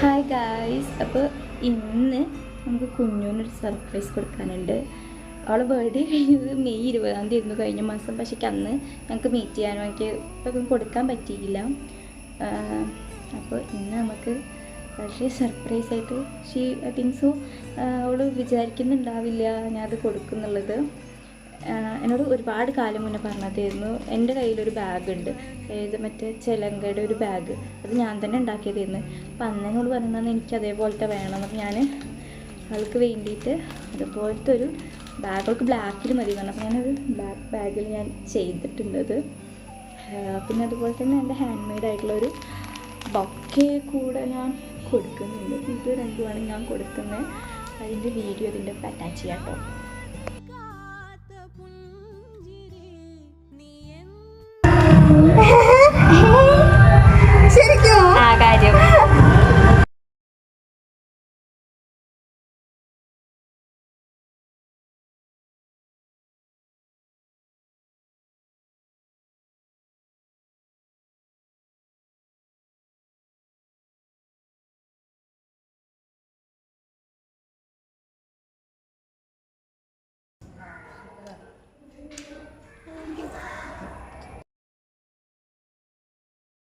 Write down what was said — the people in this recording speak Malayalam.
ഹായ് ഗായ്സ്, അപ്പോൾ ഇന്ന് നമുക്ക് കുഞ്ഞുവിനൊരു സർപ്രൈസ് കൊടുക്കാനുണ്ട്. അവളെ ബർത്ത്ഡേ കഴിഞ്ഞത് മെയ് 20-ാം തീയതി ആയിരുന്നു കഴിഞ്ഞ മാസം. പക്ഷേ അന്ന് ഞങ്ങൾക്ക് മീറ്റ് ചെയ്യാനോ എനിക്ക് ഇപ്പം കൊടുക്കാൻ പറ്റിയില്ല. അപ്പോൾ ഇന്ന് നമുക്ക് വളരെ സർപ്രൈസായിട്ട് ഐ തിങ്ക് സോ അവൾ വിചാരിക്കുന്നുണ്ടാവില്ല ഞാനത് കൊടുക്കുന്നുള്ളത്. എന്നോട് ഒരുപാട് കാലം മുന്നേ പറഞ്ഞതായിരുന്നു. എൻ്റെ കയ്യിലൊരു ബാഗുണ്ട്, അതായത് മറ്റേ ചിലങ്കയുടെ ഒരു ബാഗ്, അത് ഞാൻ തന്നെ ഉണ്ടാക്കിയതായിരുന്നു. അപ്പം അന്ന് എന്നോട് പറയുന്നത് എനിക്ക് അതേപോലത്തെ വേണം. അപ്പം ഞാൻ അവൾക്ക് വേണ്ടിയിട്ട് അതുപോലത്തെ ഒരു ബാഗ്, അവൾക്ക് ബ്ലാക്കിൽ മതി പറഞ്ഞു. അപ്പം ഞാനൊരു ബ്ലാക്ക് ബാഗിൽ ഞാൻ ചെയ്തിട്ടുണ്ടത്. പിന്നെ അതുപോലെ തന്നെ എൻ്റെ ഹാൻഡ് മെയ്ഡ് ആയിട്ടുള്ളൊരു ബൊക്കെ കൂടെ ഞാൻ കൊടുക്കുന്നുണ്ട്. ഇത് രണ്ടുമാണ് ഞാൻ കൊടുക്കുന്നത്. അതിൻ്റെ വീഡിയോ ഇതിൻ്റെ അറ്റാച്ച് ചെയ്യാം കേട്ടോ.